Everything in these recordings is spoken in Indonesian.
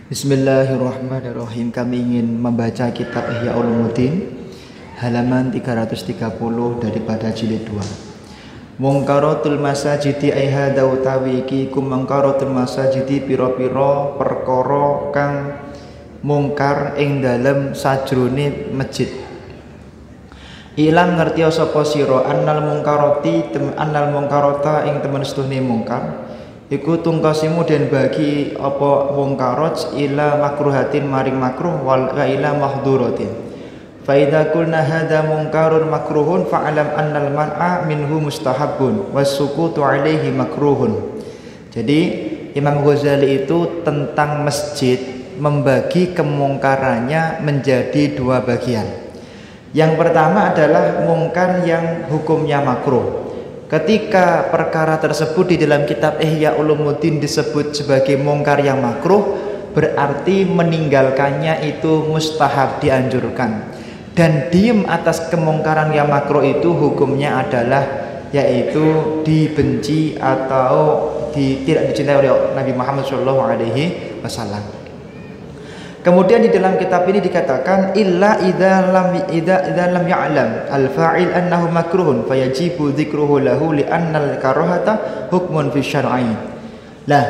Bismillahirrahmanirrahim. Kami ingin membaca kitab Ihya Ulumuddin halaman 330 daripada jilid 2. Mungkaratul masajidi aihada utawi iki kum mungkaratul masajidi pira-pira perkara kang mungkar ing dalem sajrone masjid. Ilang ngerti sapa sira annal mungkarata ing temen setuhne mungkar iku tungkasimu den bagi apa mungkarat ila makruhatin maring makruh wal ila mahdhuratin. Fa idza qulna hadza mungkarun makruhun fa'lam annal man'a minhu mustahabun was sukutu alaihi makruhun. Jadi Imam Ghazali itu tentang masjid membagi kemungkarannya menjadi dua bagian. Yang pertama adalah mungkar yang hukumnya makruh. Ketika perkara tersebut di dalam kitab Ihya Ulumuddin disebut sebagai mungkar yang makruh, berarti meninggalkannya itu mustahab, dianjurkan. Dan diem atas kemungkaran yang makruh itu hukumnya adalah yaitu dibenci atau tidak dicintai oleh Nabi Muhammad SAW. Kemudian di dalam kitab ini dikatakan illa idza lam ya'lam al-fa'il annahu makruhun fayajibu dzikruhu lahu li'anna al-karahata hukmun fi syar'i. Lah,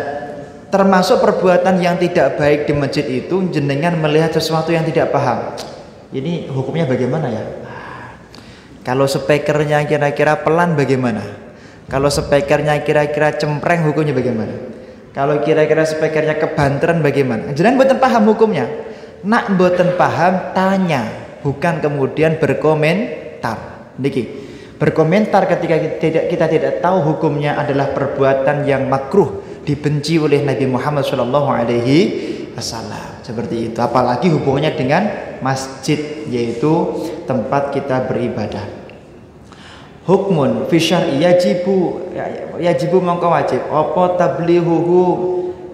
termasuk perbuatan yang tidak baik di masjid itu jenengan melihat sesuatu yang tidak paham. Ini hukumnya bagaimana ya? Kalau speakernya kira-kira pelan bagaimana? Kalau speakernya kira-kira cempreng hukumnya bagaimana? Kalau kira-kira speakernya kebanteran bagaimana? Jangan mboten paham hukumnya. Nak mboten paham tanya, bukan kemudian berkomentar. Niki. Berkomentar ketika kita tidak tahu hukumnya adalah perbuatan yang makruh, dibenci oleh Nabi Muhammad SAW. Seperti itu. Apalagi hubungannya dengan masjid, yaitu tempat kita beribadah. Hukmun fi syar'i yajibu mongko wajib apa tablihuhu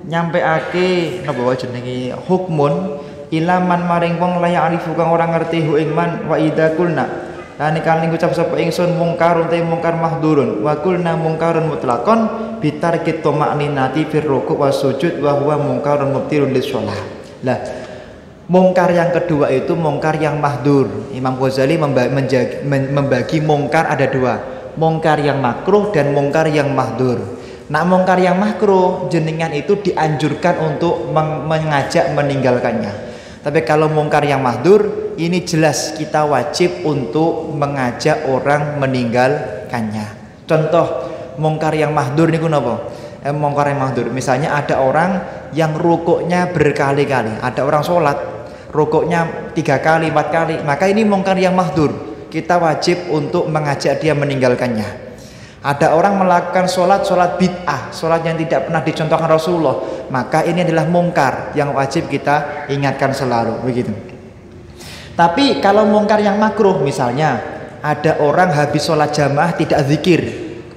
nyampeake napa jenenge hukmun ilaman maring wong la ya'rifu kang ora ngerti hu ing man wa idza qulna lan kali ngucap sapa ingsun mungkarun te mungkar mahdurun wa qulna mungkarun mutlaqon bitarkit tuma'ninati fir ruku' was sujud wa huwa mungkarun mubtilun lis shalah. Lah, mungkar yang kedua itu mungkar yang mahdur. Imam Ghazali membagi mungkar ada dua, mungkar yang makruh dan mungkar yang mahdur. Nah, mungkar yang makruh jenengan itu dianjurkan untuk mengajak meninggalkannya. Tapi kalau mungkar yang mahdur ini jelas kita wajib untuk mengajak orang meninggalkannya. Contoh mungkar yang mahdur niku napa? Mungkar yang mahdur misalnya ada orang yang rukuknya berkali-kali, ada orang sholat rukuknya 3 kali, 4 kali, maka ini mungkar yang mahdur. Kita wajib untuk mengajak dia meninggalkannya. Ada orang melakukan sholat bid'ah, sholat yang tidak pernah dicontohkan Rasulullah, maka ini adalah mungkar yang wajib kita ingatkan selalu, begitu. Tapi kalau mungkar yang makruh, misalnya ada orang habis sholat jamaah tidak zikir,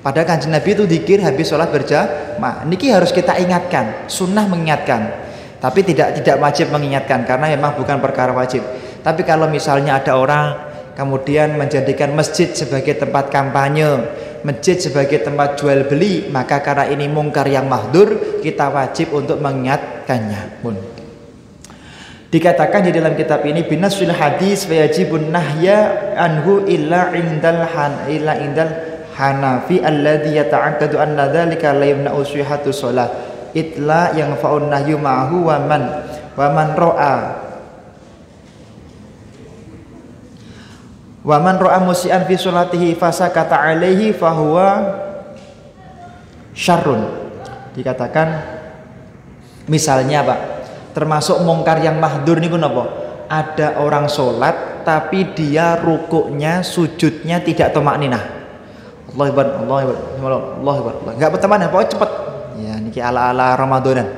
padahal Kanjeng Nabi itu zikir habis sholat berjamaah. Niki harus kita ingatkan, sunnah mengingatkan. Tapi tidak wajib mengingatkan karena memang bukan perkara wajib. Tapi kalau misalnya ada orang kemudian menjadikan masjid sebagai tempat kampanye, masjid sebagai tempat jual beli, maka karena ini mungkar yang mahdur, kita wajib untuk mengingatkannya. Dikatakan di dalam kitab ini binasul hadis wa yajibun nahya anhu illa indal Hanafi alladhi yata'aqqadu anna dzalika la yamna'u sihhatu shalah. Itla yang fa'un nahyu ma'hu wa man ro'a musian fi sholatihi fasakata alaihi fahuwa syarrun. Dikatakan misalnya Pak, termasuk mungkar yang mahdur niku napa? Ada orang sholat tapi dia rukuknya sujudnya tidak tumakninah. Allahu akbar, Allahu akbar. Enggak berteman, pokoknya cepat. Ya niki ala-ala Ramadanan.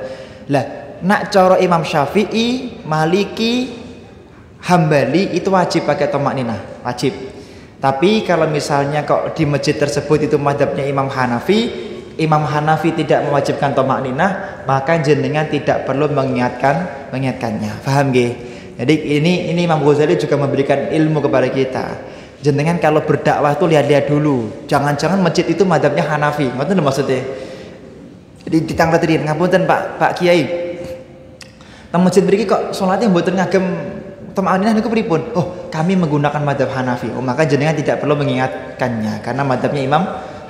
Lah, nak cara Imam Syafi'i, Maliki, Hambali itu wajib pakai tumakninah, wajib. Tapi kalau misalnya kok di masjid tersebut itu mazhabnya Imam Hanafi tidak mewajibkan tumakninah, maka jenengan tidak perlu mengingatkannya. Paham nggih? Jadi ini Imam Ghazali juga memberikan ilmu kepada kita. Jenengan kalau berdakwah itu lihat-lihat dulu. Jangan-jangan masjid itu mazhabnya Hanafi. Ngoten maksudnya. Jadi ditanglet tadi ngapunten Pak Kiai. Teng masjid mriki kok salate mboten ngagem thama'aninah niku pripun? Oh, kami menggunakan madzhab Hanafi. Oh, maka jenengan tidak perlu mengingatkannya karena madzhabnya Imam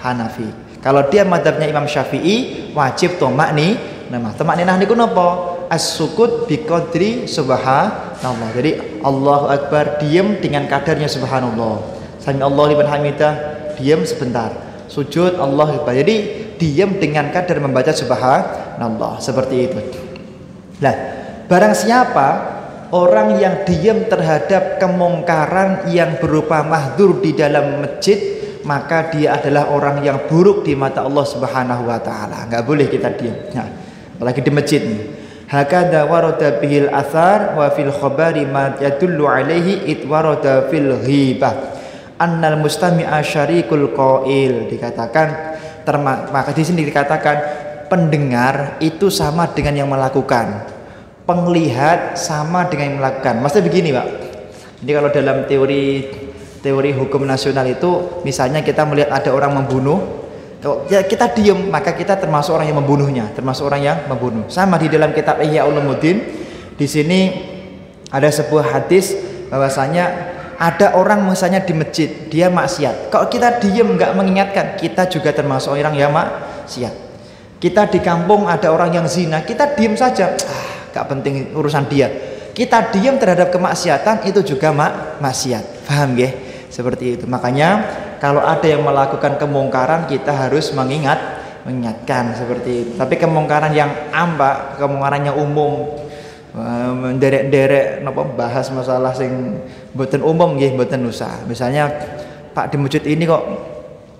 Hanafi. Kalau dia madzhabnya Imam Syafi'i, wajib thama'aninah niku napa? As-sukut biqadri subhanallah. Jadi Allahu Akbar, diam dengan kadarnya subhanallah. Sami Allahu liman hamidah, diam sebentar. Sujud Allahu Akbar. Jadi diam dengan kadar membaca subhanallah, seperti itu. Nah, barang siapa orang yang diam terhadap kemungkaran yang berupa mahdzur di dalam masjid, maka dia adalah orang yang buruk di mata Allah Subhanahu wa taala. Enggak boleh kita diam. Nah, apalagi di masjid nih. Hakadha warada bihil athar wa fil khabari ma yadullu alaihi it warada fil ghibah annal mustami'a syarikul qail. Dikatakan maka di sini dikatakan pendengar itu sama dengan yang melakukan, penglihat sama dengan yang melakukan. Maksudnya begini, Pak. Ini kalau dalam teori hukum nasional itu, misalnya kita melihat ada orang membunuh, kalau ya kita diem, maka kita termasuk orang yang membunuhnya, termasuk orang yang membunuh. Sama di dalam kitab Ihya Ulumuddin, di sini ada sebuah hadis bahwasanya ada orang misalnya di masjid, dia maksiat. Kalau kita diem nggak mengingatkan, kita juga termasuk orang yang maksiat. Kita di kampung ada orang yang zina, kita diem saja, gak penting urusan dia. Kita diam terhadap kemaksiatan, itu juga maksiat. Paham ya? Seperti itu. Makanya kalau ada yang melakukan kemungkaran, kita harus mengingatkan seperti itu. Tapi kemungkaran yang Pak, kemungkaran yang umum, menderek-derek napa bahas masalah sing mboten umum nggih, mboten usah. Misalnya Pak di masjid ini kok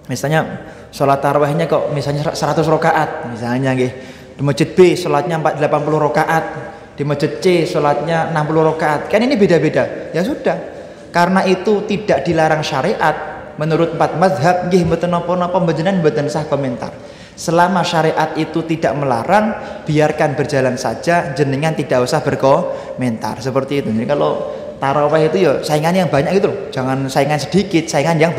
misalnya sholat tarawihnya kok misalnya 100 rakaat misalnya nggih. Di masjid B sholatnya 80 rakaat, di masjid C sholatnya 60 rakaat. Kan ini beda-beda. Ya sudah. Karena itu tidak dilarang syariat menurut 4 mazhab nggih mboten napa-napa panjenengan mboten sah komentar. Selama syariat itu tidak melarang, biarkan berjalan saja, jenengan tidak usah berkomentar. Seperti itu. Jadi kalau tarawih itu ya saingan yang banyak gitu loh. Jangan saingan sedikit, saingan yang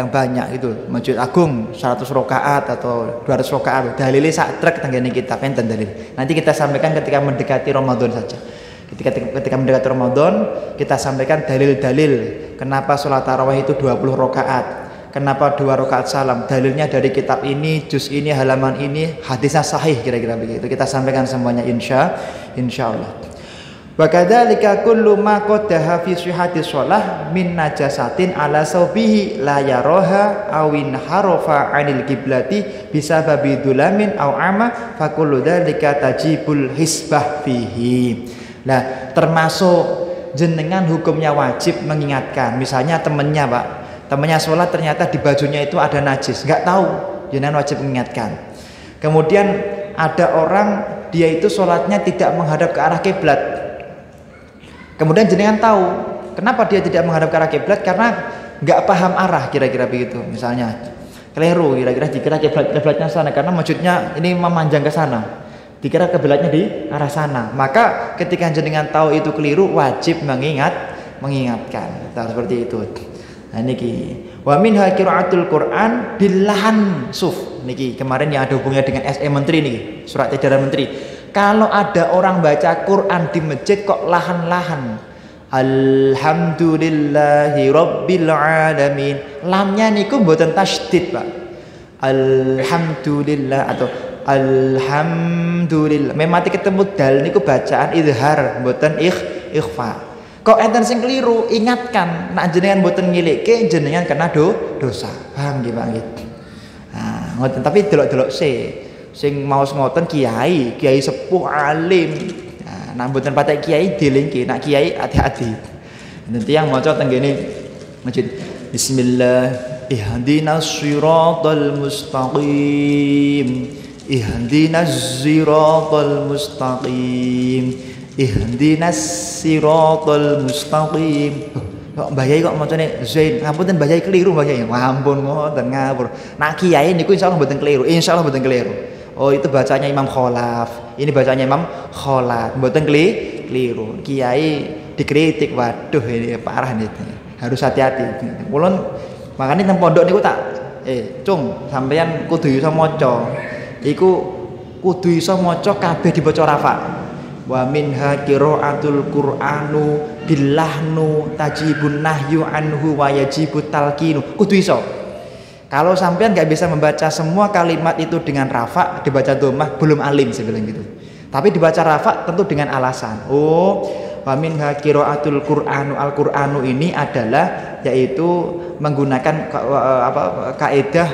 banyak gitu. Masjid Agung 100 rakaat atau 200 rakaat. Dalile sak trek tenggene kitab enten dalil. Nanti kita sampaikan ketika mendekati Ramadan saja. Ketika mendekati Ramadan, kita sampaikan dalil-dalil kenapa sholat tarawih itu 20 rakaat. Kenapa 2 rakaat salam? Dalilnya dari kitab ini, juz ini, halaman ini, hadisnya sahih, kira-kira begitu. Kita sampaikan semuanya insyaallah. Wa kadzalika kullu ma qaddaha fi sihhati shalah min najasatin ala saubihi la yaraha awin harafa 'anil qiblati bisababi dzulamin aw ama fa kullu dzalika tajibul hisbah fihi. Nah, termasuk jenengan hukumnya wajib mengingatkan. Misalnya temennya sholat ternyata di bajunya itu ada najis, nggak tahu, jenengan wajib mengingatkan. Kemudian ada orang dia itu sholatnya tidak menghadap ke arah kiblat. Kemudian jenengan tahu kenapa dia tidak menghadap ke arah kiblat, karena nggak paham arah, kira-kira begitu. Misalnya keliru, kira-kira dikira kiblatnya sana karena maksudnya ini memanjang ke sana, dikira kiblatnya di arah sana. Maka ketika jenengan tahu itu keliru, wajib mengingatkan. Nah, seperti itu. Nah niki wa minha qiraatul Quran billahan suf. Niki kemarin yang ada hubungannya dengan SE Menteri niki, surat edaran Menteri. Kalau ada orang baca Quran di masjid kok lahan-lahan, alhamdulillahi rabbil alamin, lamnya niku mboten tasydid, Pak. Alhamdulillah atau alhamdulillah. Memati ketemu dal niku bacaan izhar mboten ikhfa. Kok enten sing keliru, ingatkan, nak jenengan mboten ngilikke jenengan kena dosa. Paham nggih Pak nggih? Nah, ngoten tapi delok-delok sing maos ngoten kiai sepuh alim. Nah, nak mboten patek kiai dilingke, nak kiai hati-hati. Nanti yang maca tenggene masjid bismillah ihdinas siratal mustaqim. Ihdinas siratal mustaqim. Ihdinas siratal mustaqim. Kok Mbah Yai kok macane Zain? Ngapunten Mbah Yai keliru Mbah Yai. Ampun ngoten ngawur. Nak kiai niku insyaallah mboten keliru. Insyaallah mboten keliru. Oh, itu bacanya Imam Khalaf. Ini bacanya Imam Khalat. Mboten keliru. Kiai dikritik. Waduh ini parah nih. Harus hati-hati. Mulon makane nang pondok niku tak cung, sampeyan kudu iso maca. Iku kudu iso maca kabeh dibaca rafa. wa minha qiraatul qur'anu billahnu tajibun nahyu anhu wa yajibut talqinu. Kudu iso. Kalau sampean nggak bisa membaca semua kalimat itu dengan rafa, dibaca dhammah, belum alim sebilang gitu. Tapi dibaca rafa tentu dengan alasan. Oh, wa minha qiraatul qur'anu, al-Qur'anu ini adalah yaitu menggunakan kaidah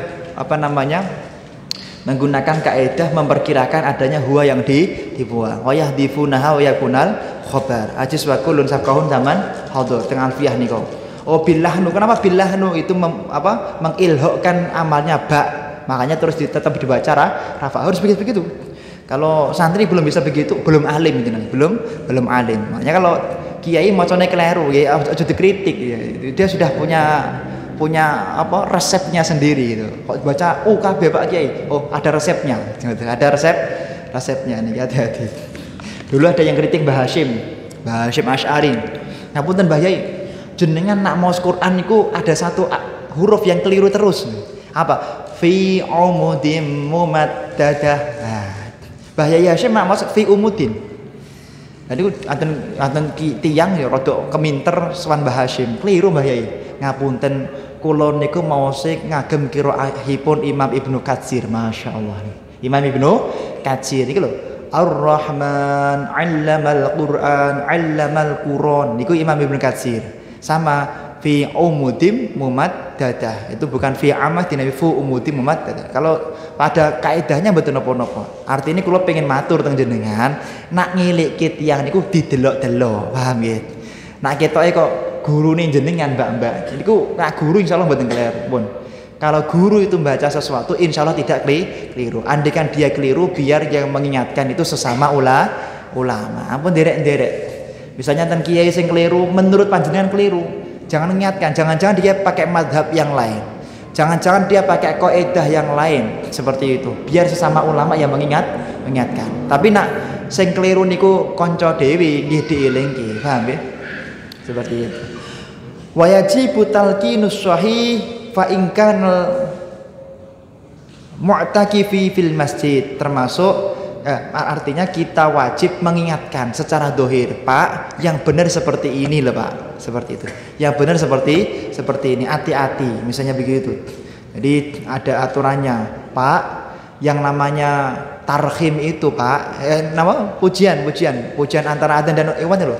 menggunakan kaidah memperkirakan adanya huwa yang dibuang. Wa yahdifunaha wa yakunal khabar. Ajis wa kullun sakahun zaman hadir teng alfiyah niku. Oh billahnu, kenapa billahnu itu mengilhokkan amalnya ba. Makanya terus tetap dibaca rafa. Harus begitu. Kalau santri belum bisa begitu, belum alim gitu nanti. Belum alim. Makanya kalau kiai macane keliru ya aja dikritik ya. Dia sudah punya resepnya sendiri gitu. Kok baca kabeh Pak Kiai. Oh, ada resepnya. Ada resepnya nih, hati-hati. Dulu ada yang kritik Mbah Hasyim Asy'ari. Ngapunten Mbah Yai, jenengan nak maos Quran niku ada satu huruf yang keliru terus. Apa? Fi umudim mumaddadah. Mbah Yai Hasyim nak maos fi umudin. Jadi anten tiyang ya rada keminter sowan Mbah Hasyim. Keliru Mbah Yai. Ngapunten kula niku maose ngagem qiraahipun Imam Ibnu Katsir, masyaallah. Imam Ibnu Katsir iki lho, Ar-Rahman 'allamal Qur'an 'allamal Qur'an niku Imam Ibnu Katsir. Sama fi umudim mumaddadah. Itu bukan fi amah dinawi fu umudim mumaddadah. Kalau pada kaidahnya mboten napa-napa. Artine kula pengen matur teng jenengan, nak ngilikke tiyang niku didelok-delok, paham nggih? Nak ketoke kok gurune jenengan mbak-mbak niku nak guru insyaallah mboten keliru pun. Kalau guru itu membaca sesuatu insyaallah tidak keliru. Andaikan dia keliru biar yang mengingatkan itu sesama ulama. Ampun derek-derek. Misalnya ten kiai sing keliru menurut panjenengan keliru, jangan mengingatkan, jangan-jangan dia pakai madhab yang lain. Jangan-jangan dia pakai kaidah yang lain seperti itu. Biar sesama ulama yang mengingatkan. Tapi nak sing keliru niku kanca dhewe nggih dielingke, paham nggih? Seperti itu. Wa yajibu talqinus sahih fa in kana mu'takifi fil masjid, termasuk artinya kita wajib mengingatkan secara dohir, Pak, yang benar seperti ini loh Pak, seperti itu. Yang benar seperti ini, hati-hati, misalnya begitu. Jadi ada aturannya, Pak, yang namanya tarhim itu Pak, nama pujian antara adzan dan iqamah loh.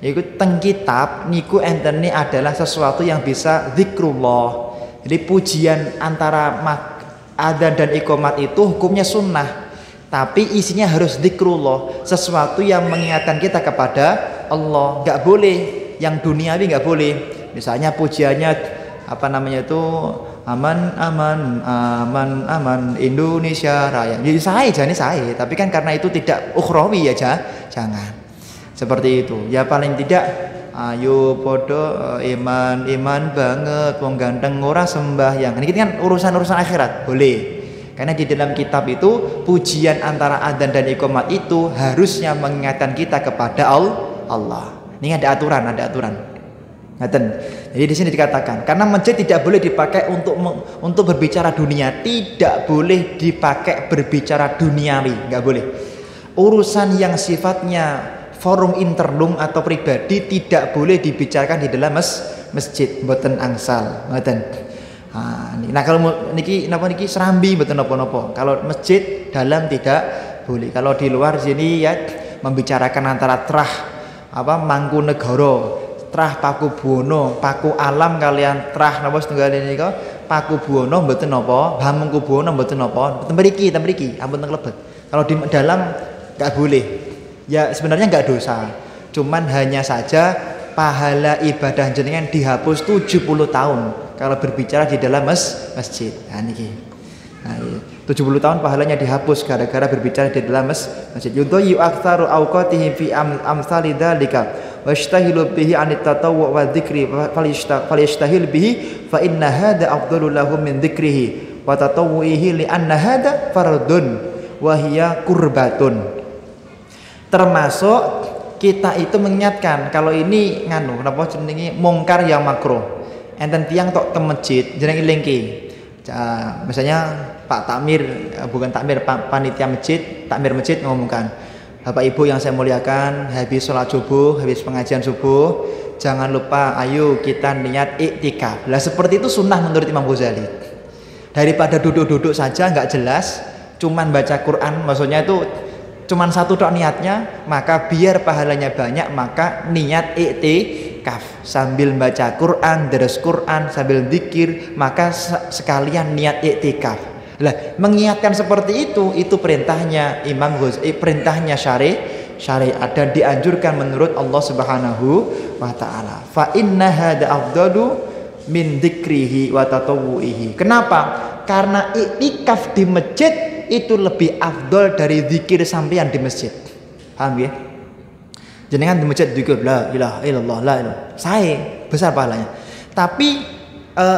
Iku teng kitab niku enten adalah sesuatu yang bisa zikrullah. Jadi pujian antara adzan dan iqamah itu hukumnya sunnah. Tapi isinya harus zikrullah, sesuatu yang mengingatkan kita kepada Allah. Enggak boleh yang duniawi, enggak boleh. Misalnya pujiannya aman Indonesia Raya. Jadi saya, tapi kan karena itu tidak ukhrawi ya, jangan. Seperti itu. Ya paling tidak ayo podo iman banget wong ganteng ora sembahyang. Ini kan urusan akhirat, boleh. Karena di dalam kitab itu pujian antara adzan dan iqamah itu harusnya mengingatkan kita kepada Allah. Ini ada aturan. Ngaten. Jadi di sini dikatakan karena masjid tidak boleh dipakai untuk berbicara dunia, tidak boleh dipakai berbicara duniawi, nggak boleh. Urusan yang sifatnya forum internum atau pribadi tidak boleh dibicarakan di dalam masjid, mboten angsal, ngoten. Nah kalau niki serambi mboten napa-napa. Kalau masjid dalam tidak boleh. Kalau di luar sini ya membicarakan antara trah Mangkunegara, trah Pakubuwono, Paku Alam kalian trah napa setunggal nika Pakubuwono mboten napa, Hamengkubuwono mboten napa. Mboten mriki, ampun teng lebet. Kalau di dalam enggak boleh. Ya sebenarnya enggak dosa. Cuman hanya saja pahala ibadah jenengan dihapus 70 tahun kalau berbicara di dalam masjid. Nah niki. 70 tahun pahalanya dihapus gara-gara berbicara di dalam masjid. Yudayyu aktsaru awqatihi fi amsali dzalika washtahilu bihi anit tatawwu wa dzikri falyashtahil bihi fa inna hadza afdalu lahum min dzikrihi wa tatawwuhi li anna hadza fardun wa hiya qurbatun. Termasuk kita itu mengingatkan kalau ini napa jenenge mungkar yang makruh. Enten tiang tok ke masjid jeneng ilingke. Misalnya Pak Takmir, bukan takmir, panitia masjid, takmir masjid ngomongkan, Bapak Ibu yang saya muliakan, habis sholat subuh, habis pengajian subuh, jangan lupa ayo kita niat iktikaf. Lah seperti itu sunnah menurut Imam Ghazali. Daripada duduk-duduk saja nggak jelas, cuman baca Quran, maksudnya itu cuman satu tok niatnya, maka biar pahalanya banyak, maka niat iktikaf sambil baca Quran, deres Quran, sambil zikir, maka sekalian niat iktikaf. Lah mengingatkan seperti itu perintahnya Imam Ghazali, perintahnya syariat dan dianjurkan menurut Allah Subhanahu wa taala. Fa inna hada afdalu min dzikrihi wa tatawwuihi. Kenapa? Karena iktikaf di masjid itu lebih afdol dari zikir sampean di masjid. Paham ya? Jenengan di masjid zikir la ilaha illallah la ilaha. Saya besar pahalanya. Tapi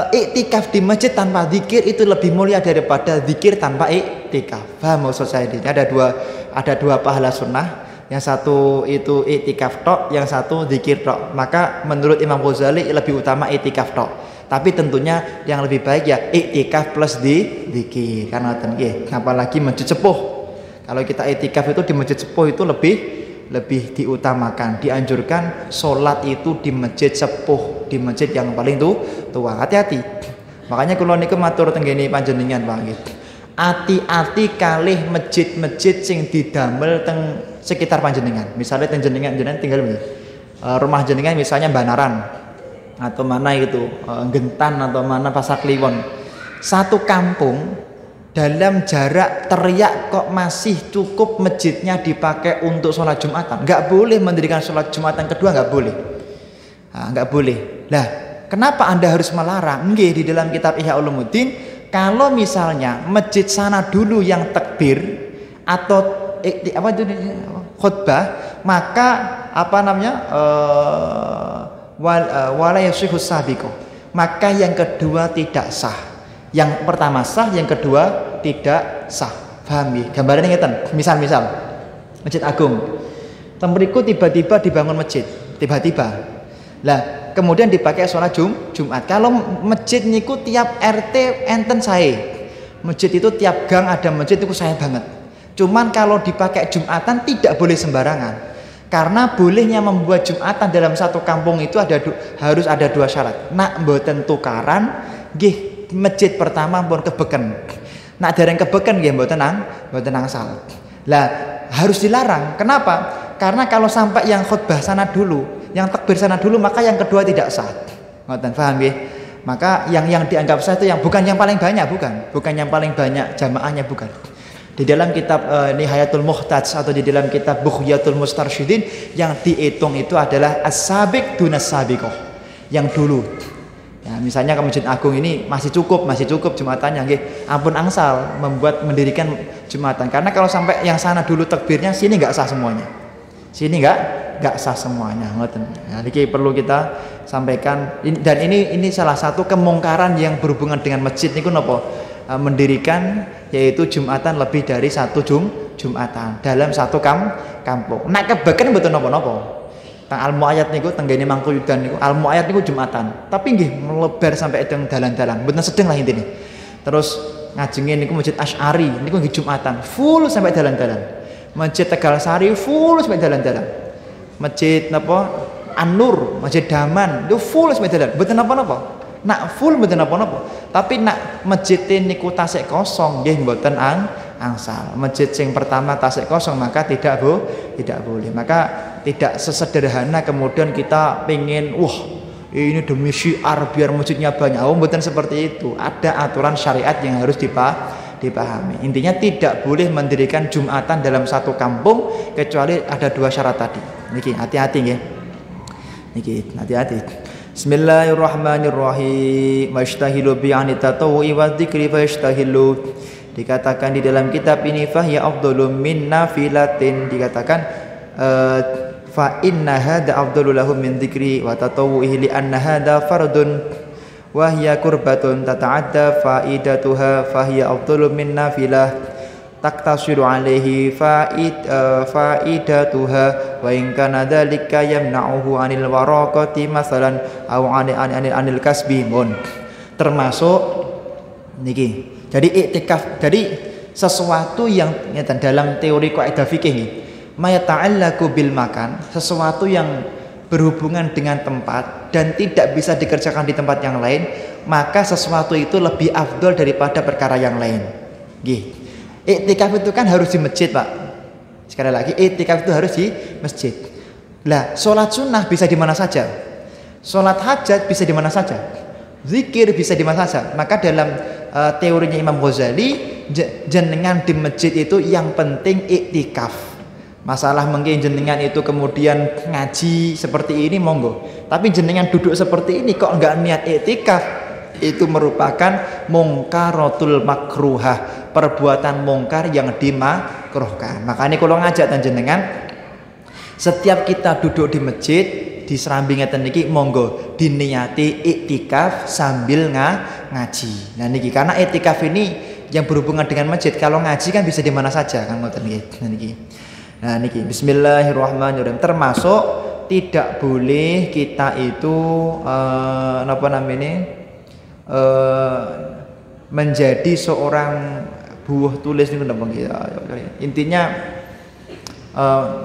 iktikaf di masjid tanpa zikir itu lebih mulia daripada zikir tanpa iktikaf. Paham maksud saya ini? Ada dua pahala sunnah. Yang satu itu iktikaf tok, yang satu zikir tok. Maka menurut Imam Ghazali lebih utama iktikaf tok. Tapi tentunya yang lebih baik ya iktikaf plus di zikir. Karena apalagi masjid sepuh. Kalau kita iktikaf itu di masjid sepuh itu lebih diutamakan, dianjurkan sholat itu di masjid sepuh, di masjid yang paling tua. Hati-hati. Makanya kula niku matur tenggene panjenengan Pak nggih. Hati-hati kalih masjid-masjid sing didamel teng sekitar panjenengan. Misalnya jenengan tinggal rumah jenengan misalnya Banaran atau mana itu Gentan atau mana Pasar Kliwon. Satu kampung dalam jarak teriak kok masih cukup masjidnya dipakai untuk sholat Jumatan. Nggak boleh mendirikan sholat Jumatan kedua, nggak boleh. Nggak boleh. Nah, kenapa Anda harus melarang? Nggih, di dalam kitab Ihya Ulumuddin, kalau misalnya masjid sana dulu yang takbir atau khutbah, maka wala yasihhu sabiqo. Maka yang kedua tidak sah. Yang pertama sah, yang kedua tidak sah. Paham ya? Gambarannya ngeten. Misal Masjid Agung. Temriku tiba-tiba dibangun masjid, tiba-tiba. Lah, kemudian dipakai sholat Jumat. Kalau masjid niku tiap RT enten saya. Masjid itu tiap gang ada masjid itu saya banget. Cuman kalau dipakai Jumatan tidak boleh sembarangan. Karena bolehnya membuat Jumatan dalam satu kampung itu harus ada dua syarat. Nak mboten tukaran, nggih masjid pertama pun kebeken. Nak dereng kebeken nggih mboten angsal. Lah harus dilarang. Kenapa? Karena kalau sampai yang khutbah sana dulu, yang takbir sana dulu, maka yang kedua tidak sah. Ngoten paham nggih? Maka yang dianggap sah itu yang bukan yang paling banyak, bukan yang paling banyak jamaahnya, bukan. Di dalam kitab Nihayatul Muhtaj atau di dalam kitab Bughyatul Mustarsyidin yang dihitung itu adalah as-sabiq dunas sabiqoh, yang dulu. Ya, misalnya ke Masjid Agung ini masih cukup Jumatannya nggih. Ampun angsal mendirikan Jumatan. Karena kalau sampai yang sana dulu takbirnya, sini enggak sah semuanya. Sini enggak sah semuanya, ngoten. Nah, ini perlu kita sampaikan dan ini salah satu kemungkaran yang berhubungan dengan masjid niku napa? Mendirikan yaitu Jumatan lebih dari satu Jumatan dalam satu kampung. Nak kebeken mboten napa-napa. Tang Al-Mu'ayyad niku tenggene Mangkuyudan niku Al-Mu'ayyad niku Jumatan. Tapi nggih melebar sampai teng dalan-dalan. Mboten sedeng lah intine. Terus ngajenge niku Masjid Asy'ari niku nggih Jumatan, full sampai dalan-dalan. Masjid Tegal Sari full sampai dalan-dalan. Masjid napa? An-Nur, Masjid Daman itu full sampai dalan. Mboten napa-napa. Nak full mboten napa-napa. Tapi nak masjid niku tasik kosong nggih mboten angsal. Masjid sing pertama tasik kosong maka tidak boleh. Maka tidak sesederhana kemudian kita pengen ini demi syiar biar masjidnya banyak. Mboten seperti itu. Ada aturan syariat yang harus dipahami. Intinya tidak boleh mendirikan Jumatan dalam satu kampung kecuali ada dua syarat tadi. Niki hati-hati nggih. Niki hati-hati. Bismillahirrahmanirrahim. Washtahilu bi'ani tatawwi wa dzikri fashtahilu. Dikatakan di dalam kitab ini fahiya afdalu min nafilatin, dikatakan fa inna hada afdalu lahum min dzikri wa tatawwihi li anna hada fardun wa hiya qurbatun tata'adda faidatuha fahiya afdalu min nafilah taktasiru alaihi faidatuha wa in kana dzalika yamna'uhu 'anil waraqati masalan aw 'anil kasbi mun. Termasuk niki. Jadi iktikaf, jadi sesuatu yang dalam teori kaidah fikih ma yata'allaqu bil makan, sesuatu yang berhubungan dengan tempat dan tidak bisa dikerjakan di tempat yang lain, maka sesuatu itu lebih afdol daripada perkara yang lain. Nggih. Iktikaf itu kan harus di masjid, Pak. Sekali lagi, iktikaf itu harus di masjid. Lah, sholat sunnah bisa di mana saja. Sholat hajat bisa di mana saja. Zikir bisa di mana saja. Maka dalam teorinya Imam Ghazali, jenengan di masjid itu yang penting iktikaf. Masalah mungkin jenengan itu kemudian ngaji seperti ini monggo. Tapi jenengan duduk seperti ini kok enggak niat iktikaf, itu merupakan mungkaratul makruhah, perbuatan mungkar yang dimakruhkan. Makanya kalau ngajak jenengan, setiap kita duduk di masjid di serambi ngeten niki monggo diniati iktikaf sambil ngaji. Nah niki karena iktikaf ini yang berhubungan dengan masjid, kalau ngaji kan bisa di mana saja kan ngoten niki. Nah niki bismillahirrahmanirrahim, termasuk tidak boleh kita itu menjadi seorang buah tulis ini intinya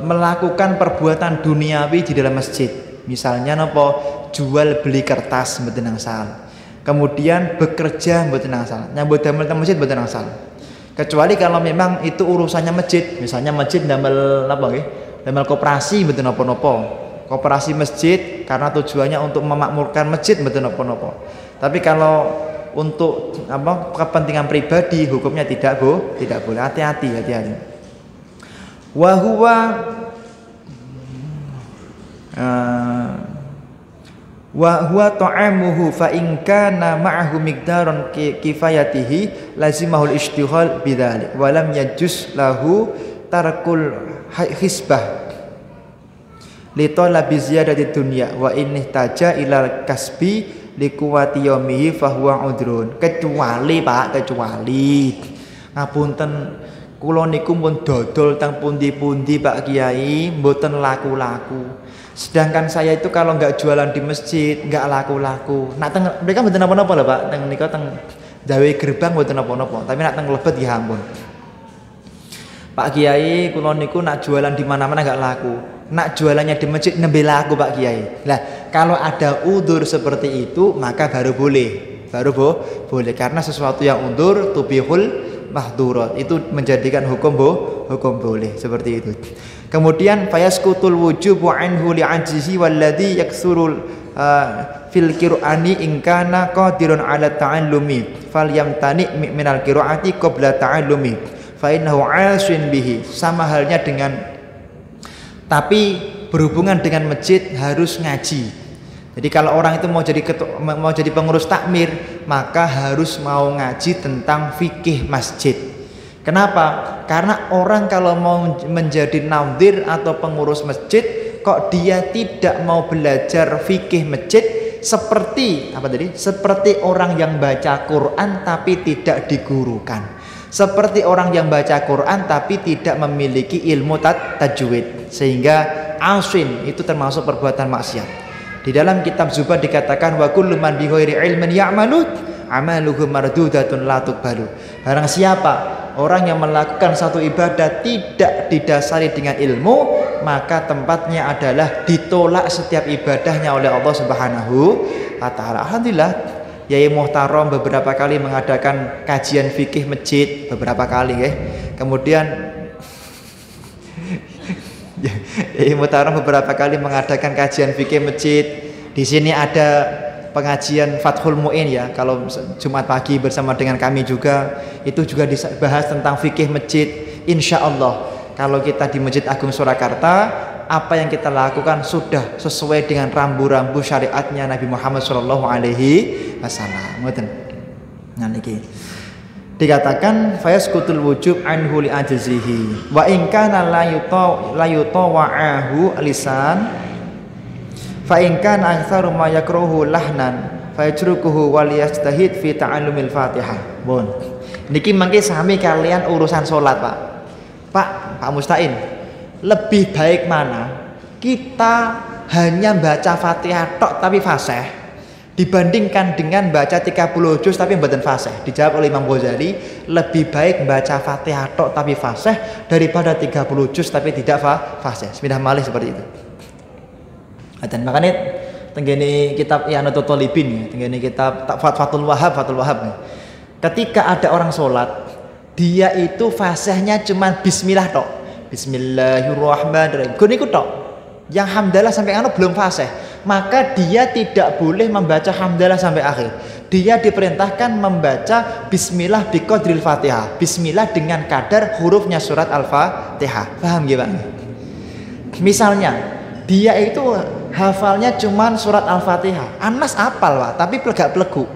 melakukan perbuatan duniawi di dalam masjid. Misalnya jual beli kertas mboten angsal. Kemudian bekerja mboten angsal. Nyambut damel teng masjid mboten angsal. Kecuali kalau memang itu urusannya masjid, misalnya masjid damel damel koperasi mboten napa-napa. Koperasi masjid karena tujuannya untuk memakmurkan masjid mboten napa-napa. Tapi kalau untuk kepentingan pribadi hukumnya tidak boleh. Hati-hati. Wa huwa ta'amuhu fa in kana ma'ahu miqdarun kifayatihi lazimahul ishtighal bidzalik wa lam yajuz lahu tarkul hisbah li talabi ziyadati dunya wa in ihtaja ila kasbi li quwwati yaumihi fa huwa udrun. Kecuali ngapunten kula niku pun dodol teng pundi-pundi Pak Kiai mboten laku-laku. Sedangkan saya itu kalau nggak jualan di masjid nggak laku-laku. Nak teng mereka mboten napa-napa lho Pak, teng nika teng dawe gerbang mboten napa-napa, tapi nak teng lebet ya ampun. Pak Kiai kula niku nak jualan di mana-mana nggak laku. Nak jualannya di masjid nembe laku Pak Kiai. Lah, kalau ada udzur seperti itu maka baru boleh. Boleh karena sesuatu yang udzur tubihul mahdurat, itu menjadikan hukum boleh seperti itu. Kemudian fayasqutul wujubu anhu li'ajizi walladhi yaksurul fil qir'ani in kana qadirun 'ala ta'allumi falyamtani minal qira'ati qabla ta'allumi fa innahu 'asin bihi. Sama halnya dengan, tapi berhubungan dengan masjid harus ngaji. Jadi kalau orang itu mau jadi pengurus takmir, maka harus mau ngaji tentang fikih masjid. Kenapa? Karena orang kalau mau menjadi nadhir atau pengurus masjid, kok dia tidak mau belajar fikih masjid, seperti seperti orang yang baca Quran tapi tidak digurukan. Seperti orang yang baca Quran tapi tidak memiliki ilmu tajwid, sehingga asin itu termasuk perbuatan maksiat. Di dalam kitab Zubat dikatakan wa kullu man bi ghairi ilmin ya'malu amaluhu mardudatun la tuqbalu. Barang siapa orang yang melakukan satu ibadah tidak didasari dengan ilmu, maka tempatnya adalah ditolak setiap ibadahnya oleh Allah Subhanahu wa taala. Alhamdulillah, Yai Muhtaram beberapa kali mengadakan kajian fikih masjid beberapa kali ya. Kemudian Yai Muhtaram beberapa kali mengadakan kajian fikih masjid. Di sini ada pengajian Fathul Mu'in ya. Kalau Jumat pagi bersama dengan kami juga, itu juga dibahas tentang fikih masjid. Insya Allah kalau kita di Masjid Agung Surakarta, apa yang kita lakukan sudah sesuai dengan rambu-rambu syariatnya Nabi Muhammad SAW. Nah niki dikatakan fayasqutul wujub anhu li ajzihi wa in kana la yutawa'ahu lisan fa in kana aktsaru ma yakruhu lahnan fayatrukuhu wal yastahid fi ta'allumil Fatihah. Bon. Niki mangke sami kalian urusan salat, Pak Mustain. Lebih baik mana kita hanya baca Fatihah tok tapi fasih dibandingkan dengan baca 30 juz tapi mboten fasih. Dijawab oleh Imam Ghazali, lebih baik baca Fatihah tok tapi fasih daripada 30 juz tapi tidak fasih. Semindah malih seperti itu. Dan makanya tenggene kitab I'anatul Talibin, tenggene kitab Fathul Wahhab, ketika ada orang sholat, dia itu fasihnya cuma bismillah tok. Bismillahirrahmanirrahim. Gini tok. Yang hamdalah sampai anu belum fasih, maka dia tidak boleh membaca hamdalah sampai akhir. Dia diperintahkan membaca bismillah biqadril Fatihah. Bismillah dengan kadar hurufnya surat Al-Fatihah. Paham ya, Pak? Misalnya, dia itu hafalnya cuman surat Al-Fatihah. Anas apal, Pak, tapi plegak plegu.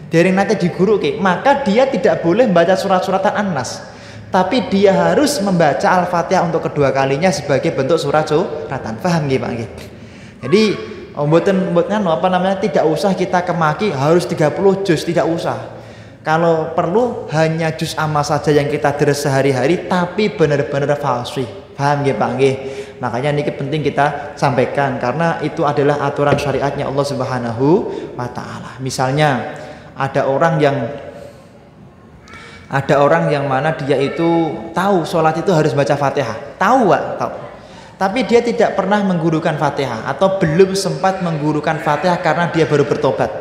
Dari nanti diguru ke, maka dia tidak boleh membaca surat-suratan Anas. Tapi dia harus membaca Al-Fatihah untuk kedua kalinya sebagai bentuk suratan. Paham nggih, Pak? Jadi tidak usah kita kemaki harus 30 juz, tidak usah. Kalau perlu hanya juz amma saja yang kita deres sehari-hari tapi benar-benar fasih. Paham nggih, Pak? Makanya ini penting kita sampaikan karena itu adalah aturan syariatnya Allah Subhanahu wa taala. Misalnya ada orang yang mana dia itu tahu sholat itu harus baca Fatihah, tahu. Tapi dia tidak pernah menggurukan Fatihah atau belum sempat menggurukan Fatihah karena dia baru bertobat.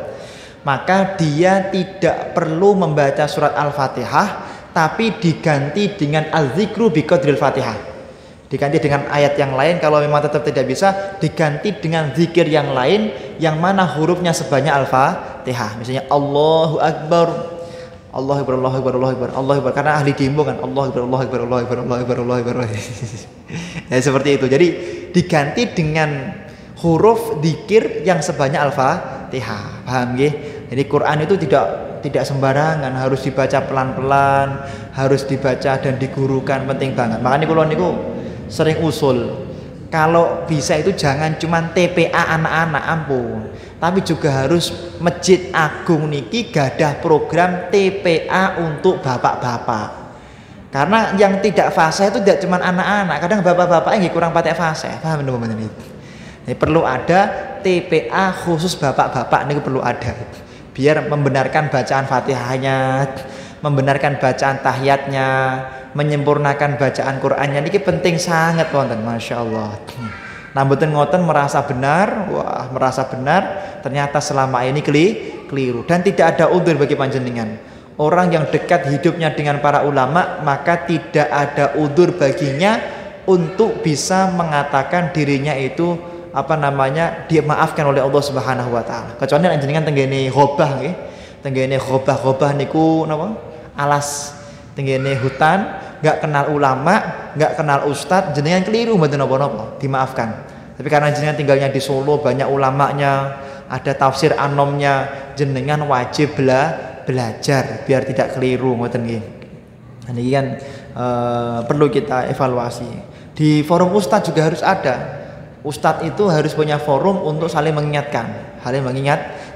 Maka dia tidak perlu membaca surat Al-Fatihah, tapi diganti dengan al-zikru biqadril Fatihah. Diganti dengan ayat yang lain, kalau memang tetap tidak bisa, diganti dengan zikir yang lain yang mana hurufnya sebanyak Al-Fatihah. Misalnya Allahu Akbar, Allahu Akbar, Allahu Akbar, Allahu Akbar, Allahu Akbar, karena ahli diimbau kan Allahu Akbar, Allahu Akbar, Allahu Akbar, Allahu Akbar, Allahu Akbar. Ya seperti itu. Jadi diganti dengan huruf zikir yang sebanyak Al-Fatihah. Paham nggih? Jadi Quran itu tidak sembarangan, harus dibaca pelan-pelan, harus dibaca dan digurukan, penting banget. Makanya kula niku sering usul, kalau bisa itu jangan cuman TPA anak-anak, ampun, tapi juga harus Masjid Agung niki gadah program TPA untuk bapak-bapak. Karena yang tidak fasih itu tidak cuma anak-anak, kadang bapak-bapak yang kurang patek fasih. Paham teman-teman itu? Jadi perlu ada TPA khusus bapak-bapak, ini perlu ada. Biar membenarkan bacaan Fatihahnya, membenarkan bacaan tahiyatnya, menyempurnakan bacaan Qur'annya, ini penting sangat wonten, Masya Allah. Nambutin ngoten merasa benar, ternyata selama ini keliru dan tidak ada udzur bagi panjenengan. Orang yang dekat hidupnya dengan para ulama, maka tidak ada udzur baginya untuk bisa mengatakan dirinya itu dia maafkan oleh Allah Subhanahu wa taala. Kecuali jenengan tenggene ghobah nggih. Tenggene ghobah niku napa? Alas tenggene hutan, enggak kenal ulama, enggak kenal ustadz, jenengan keliru mboten napa-napa, dimaafkan. Tapi karena jenengan tinggalnya di Solo, banyak ulamanya, ada tafsir anomnya, jenengan wajib belajar biar tidak keliru ngoten nggih. Ini kan perlu kita evaluasi. Di forum ustadz juga harus ada. Ustadz itu harus punya forum untuk saling mengingatkan,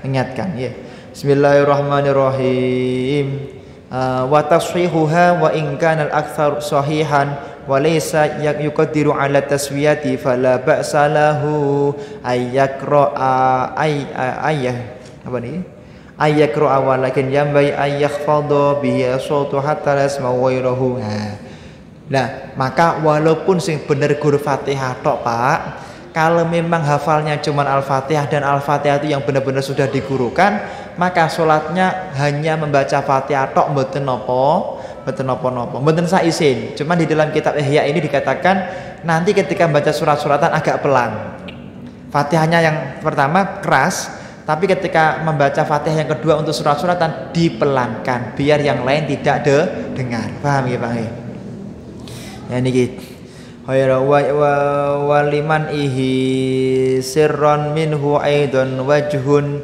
mengingatkan. Ya. Bismillahirrahmanirrahim. Wa tashihuha wa in kana al-aktsar sahihan wa laysa yuqaddiru ala taswiyati fala ba'sa lahu ayyaqra'a ayyaqra'a walakin yambai ayyakhfadha bihi as-sautu hatta yasma'u ghayrahu. Nah, maka walaupun sing bener guru Fatihah tok, Pak, kalau memang hafalnya cuma Al-Fatihah dan Al-Fatihah itu yang benar-benar sudah digurukan, maka sholatnya hanya membaca Fatihah tok, mboten napa-napa, mboten saisin. Cuma di dalam kitab Ihya ini dikatakan nanti ketika membaca surat-suratan agak pelan. Fatihahnya yang pertama keras, tapi ketika membaca Fatihah yang kedua untuk surat-suratan dipelankan biar yang lain tidak dengar. Paham ya, Pak? Ya niki waliman ihi sirron minhu aidon wajhun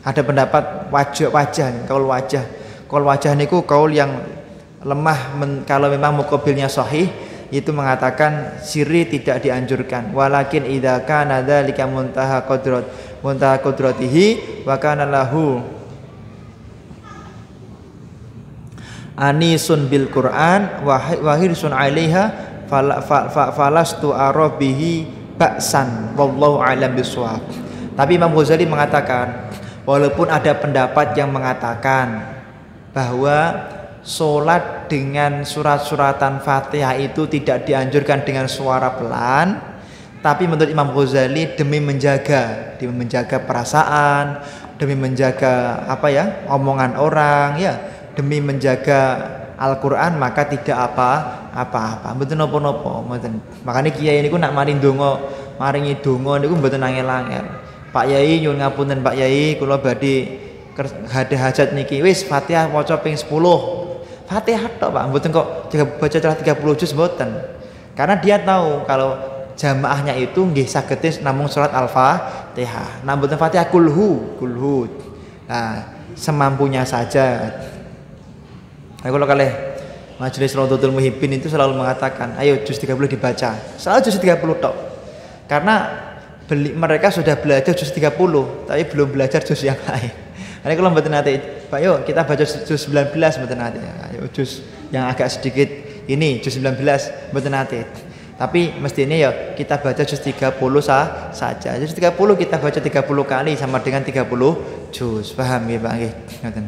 ada pendapat wajah kaul wajah niku kaul yang lemah kalau memang muqabilnya sahih itu mengatakan sirri tidak dianjurkan, walakin idza kana dzalika muntaha qudratihi wa kana lahu anisun bil Quran wa hirsun 'alaiha falastu arabihi ba'san wallahu a'lam bissawab. Tapi Imam Ghazali mengatakan, walaupun ada pendapat yang mengatakan bahwa sholat dengan surat-suratan Fatihah itu tidak dianjurkan dengan suara pelan, tapi menurut Imam Ghazali demi menjaga perasaan, demi menjaga omongan orang, ya, demi menjaga Al-Quran, maka tidak apa-apa. Mboten napa-napa, mboten. Makanya kiai niku nak maringi donga niku mboten angel-angel. Pak Yai nyuwun ngapunten Pak Yai, kula badhe hadhe hajat niki. Wis Fatihah waca ping 10. Fatihah tok, Pak. Mboten kok baca 30 juz mboten. Karena dia tahu kalau jamaahnya itu nggih saged namung surat Al-Fatihah. Nah mboten Fatihah kulhu. Nah, semampunya saja. Kalau kalih Majelis Rawdatul Muhibbin itu selalu mengatakan, ayo juz 30 dibaca. Selalu juz 30 tok. Karena mereka sudah belajar juz 30, tapi belum belajar juz yang lain. Ini kalau mboten nate, Pak yuk kita baca juz 19 mboten nate. Ayo juz yang agak sedikit ini juz 19 mboten nate. Tapi mestinya ya kita baca juz 30 saja. Juz 30 kita baca 30 kali sama dengan 30 juz. Paham ya, Pak nggih? Ngoten.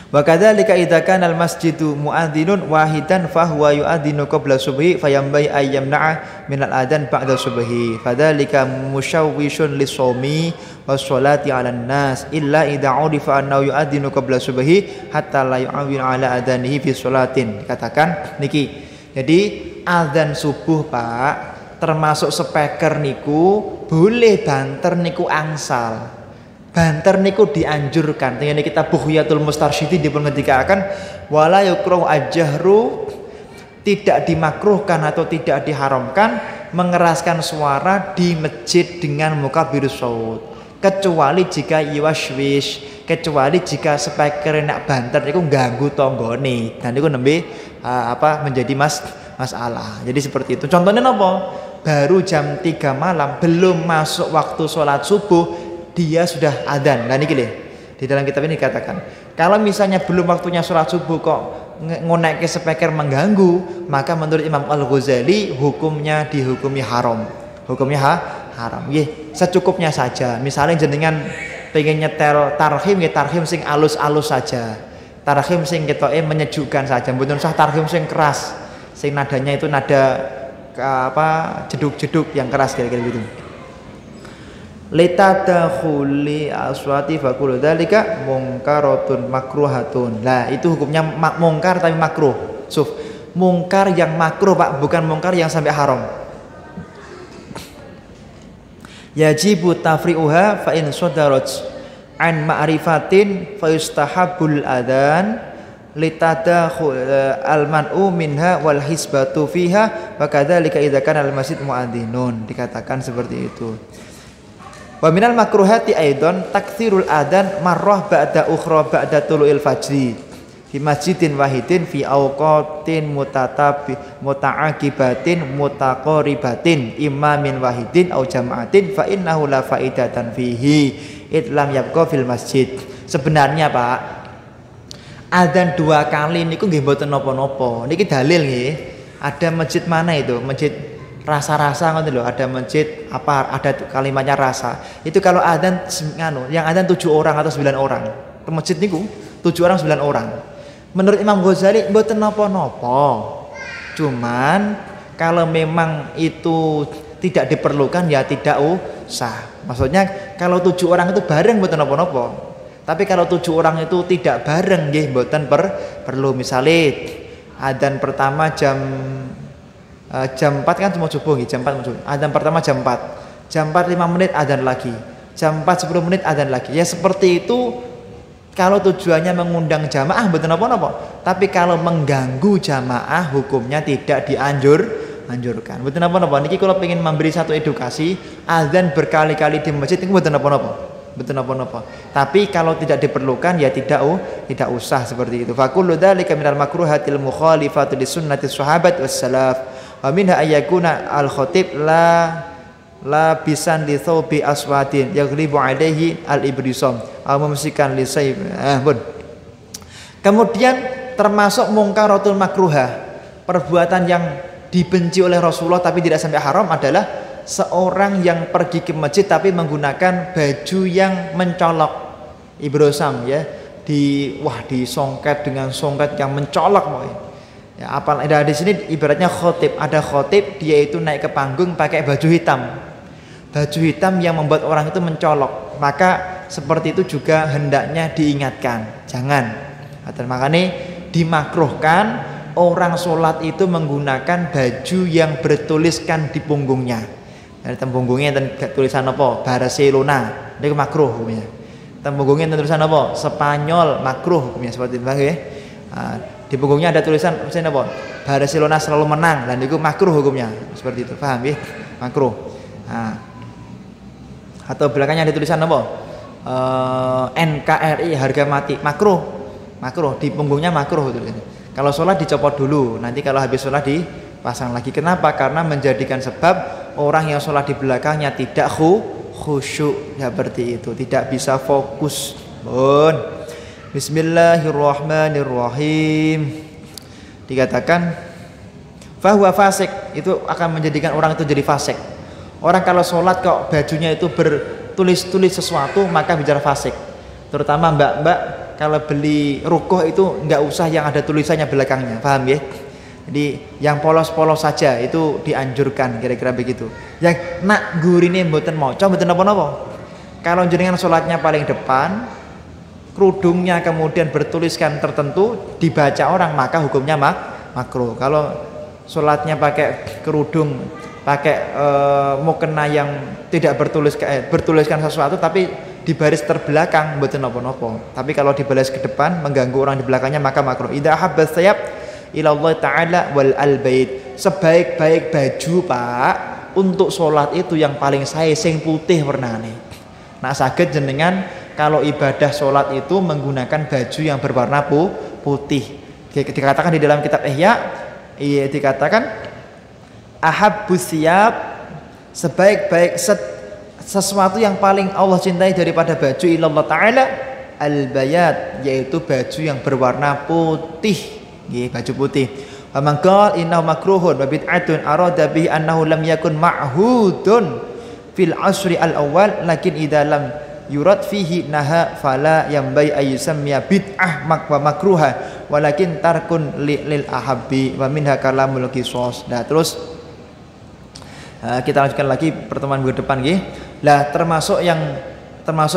Wa kadzalika idza kana al-masjidu muadzinun wahidan fa huwa yu'adzinu qabla subhi fayambai ayyamna'a min al-adzan ba'da subhi fadzalika musyawwishun lis-shaumi was-sholati 'alan nas illa idza 'urifa annahu yu'adzinu qabla subhi hatta la yu'awwin 'ala adzanihi fi sholatin. Katakan niki. Jadi azan subuh, Pak, termasuk speaker niku boleh banter niku angsal. Banter niku dianjurkan. Tengene kita Bughyatul Mustarsyidin dipun ngendikaken wala yukrahu ajhru, tidak dimakruhkan atau tidak diharamkan mengeraskan suara di masjid dengan mukabirus shaut, kecuali jika yuwashwish, kecuali jika speaker nak banter niku ganggu tanggane. Dan niku nembe menjadi masalah. Jadi seperti itu. Contohnya napa? Baru jam 3 malam belum masuk waktu sholat subuh dia sudah adzan. Nah niki lho. Di dalam kitab ini dikatakan, kalau misalnya belum waktunya sholat subuh kok ngonekke speaker mengganggu, maka menurut Imam Al-Ghazali hukumnya dihukumi haram. Hukumnya haram. Nggih, secukupnya saja. Misalnya jenengan pengen nyetel tarhim, nggih tarhim sing alus-alus saja. Tarhim sing ketoke menyejukkan saja. Mboten usah tarhim sing keras. Sing nadanya itu nada jeduk-jeduk yang keras kira-kira gitu. Litadakhuli aswati faqul dzalika mungkaratun makruhatun. Nah, itu hukumnya mungkar tapi makruh. Suf, mungkar yang makruh, Pak, bukan mungkar yang sampai haram. Yajibu tafri'uha fa in sadarat an ma'rifatin fa yustahabul adzan litadakhul al-man'u minha wal hisbatu fiha wa kadzalika idza kana al-masjid muadzinun. Dikatakan seperti itu. Wa minal makruhati aidan taktsirul adzan marrah ba'da ukhra ba'da tulu'il fajri fi masjidin wahidin fi awqatin muta'aqibatin mutaqaribatin imma min wahidin aw jama'atin fa innahu la faidatan fihi idlam yabqa fil masjid. Sebenarnya, Pak, adzan 2 kali niku nggih mboten napa-napa. Niki dalil nggih. Ada masjid mana itu? Masjid rasa-rasa ngoten lho, ada masjid ada kalimatnya rasa. Itu kalau adzan yang adzan 7 orang atau 9 orang. Ke masjid niku 7 orang 9 orang. Menurut Imam Ghazali mboten napa-napa. Cuman kalau memang itu tidak diperlukan ya tidak usah. Maksudnya kalau 7 orang itu bareng mboten napa-napa. Tapi kalau 7 orang itu tidak bareng nggih mboten perlu. Misalnya adzan pertama jam 4 kan cuma subuh nggih, jam 4 subuh. Adzan pertama jam 4. Jam 4 5 menit adzan lagi. Jam 4 10 menit adzan lagi. Ya seperti itu kalau tujuannya mengundang jamaah mboten napa-napa. Tapi kalau mengganggu jamaah hukumnya tidak dianjurkan. Mboten napa-napa. Niki kalau pengen memberi satu edukasi, adzan berkali-kali di masjid itu mboten napa-napa. Betul napa-napa. Tapi kalau tidak diperlukan ya tidak usah seperti itu. Fa kullu dzalika minal makruhatil mukhalifati lisunnati sahabat wassalaf. Wa minha ayyakuna al-khatib la bisan li thawbi aswadin yaghlibu alaihi al-ibrisam aw mumsikan li sayf. Kemudian termasuk mungkaratul makruhah, perbuatan yang dibenci oleh Rasulullah tapi tidak sampai haram adalah seorang yang pergi ke masjid tapi menggunakan baju yang mencolok, ibrosam ya, disongket dengan songket yang mencolok ya, ada di sini ibaratnya khotib, ada khotib dia itu naik ke panggung pakai baju hitam yang membuat orang itu mencolok, maka seperti itu juga hendaknya diingatkan, jangan. Makanya dimakruhkan orang sholat itu menggunakan baju yang bertuliskan di punggungnya. Dari punggungnya dan tulisan apa? Barcelona, itu makruh hukumnya. Punggungnya tulisan apa? Spanyol, makruh hukumnya seperti itu ya. Di punggungnya ada tulisan apa? Barcelona selalu menang, dan itu makruh hukumnya seperti itu, paham ya? Makruh. Atau belakangnya ada tulisan apa? NKRI harga mati, makruh di punggungnya makruh itu. Kalau sholat dicopot dulu, nanti kalau habis sholat dipasang lagi. Kenapa? Karena menjadikan sebab orang yang sholat di belakangnya tidak khusyuk seperti itu, tidak bisa fokus. Bismillahirrahmanirrahim. Dikatakan fahuwa fasik, itu akan menjadikan orang itu jadi fasik. Orang kalau sholat kok bajunya itu bertulis-tulis sesuatu, maka bicara fasik. Terutama mbak-mbak kalau beli rukoh itu nggak usah yang ada tulisannya belakangnya, paham ya? Jadi yang polos-polos saja itu dianjurkan, kira-kira begitu. Yang nak gurine mboten maca mboten napa-napa. Kalau jenengan sholatnya paling depan, kerudungnya kemudian bertuliskan tertentu dibaca orang, maka hukumnya makruh. Kalau sholatnya pakai kerudung, pakai mukena yang tidak bertuliskan sesuatu tapi di baris terbelakang mboten napa-napa. Tapi kalau di baris ke depan mengganggu orang di belakangnya, maka makruh. Idza habbas sayab ila Allah taala wal albait. Sebaik-baik baju, Pak, untuk sholat itu yang paling sae sing putih warnane. Nah, saged jenengan kalau ibadah sholat itu menggunakan baju yang berwarna putih. Dikatakan di dalam kitab Ihya, dikatakan ahabbus siyab, sebaik-baik sesuatu yang paling Allah cintai daripada baju ilallah ta'ala al-bayat, yaitu baju yang berwarna putih, baju putih. Wa man qala innahu makruhun wa bid'atun arada bihi annahu lam yakun ma'hudun fil asri al-awwal lakin idza lam yurad fihi naha fala yambai ayyusammiya bid'ah wa makruha walakin tarkun lil ahabbi wa minha kalamul qisas. Nah, terus kita lanjutkan lagi pertemuan minggu depan nggih. Lah termasuk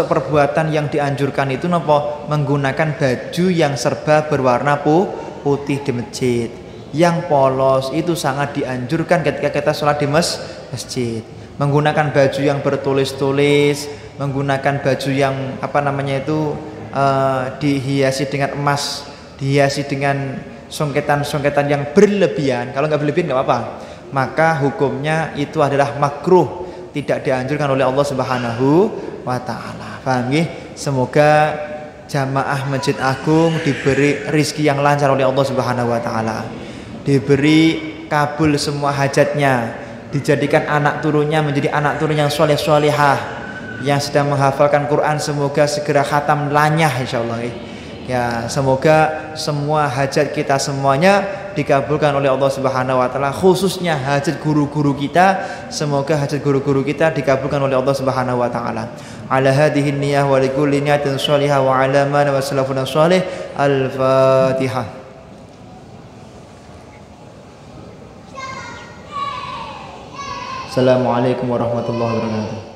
perbuatan yang dianjurkan itu napa? Menggunakan baju yang serba berwarna putih di masjid. Yang polos itu sangat dianjurkan ketika kita sholat di masjid. Menggunakan baju yang bertulis-tulis, menggunakan baju yang dihiasi dengan emas, dihiasi dengan songketan-songketan yang berlebihan. Kalau nggak berlebihan nggak apa-apa, maka hukumnya itu adalah makruh, tidak dianjurkan oleh Allah Subhanahu wa taala. Paham nggih? Semoga jamaah Masjid Agung diberi rizki yang lancar oleh Allah Subhanahu wa taala. Diberi kabul semua hajatnya, dijadikan anak turunnya menjadi anak turun yang soleh-solehah, yang sedang menghafalkan Quran semoga segera khatam lanyah insyaallah. Ya, semoga semua hajat kita semuanya dikabulkan oleh Allah Subhanahu wa taala, khususnya hajat guru-guru kita. Semoga hajat guru-guru kita dikabulkan oleh Allah Subhanahu wa taala. Ala hadhihi niyyah wa likulli niyatin shalihah wa ala man wa salafuna shalih. Al-Fatihah. Assalamualaikum warahmatullahi wabarakatuh.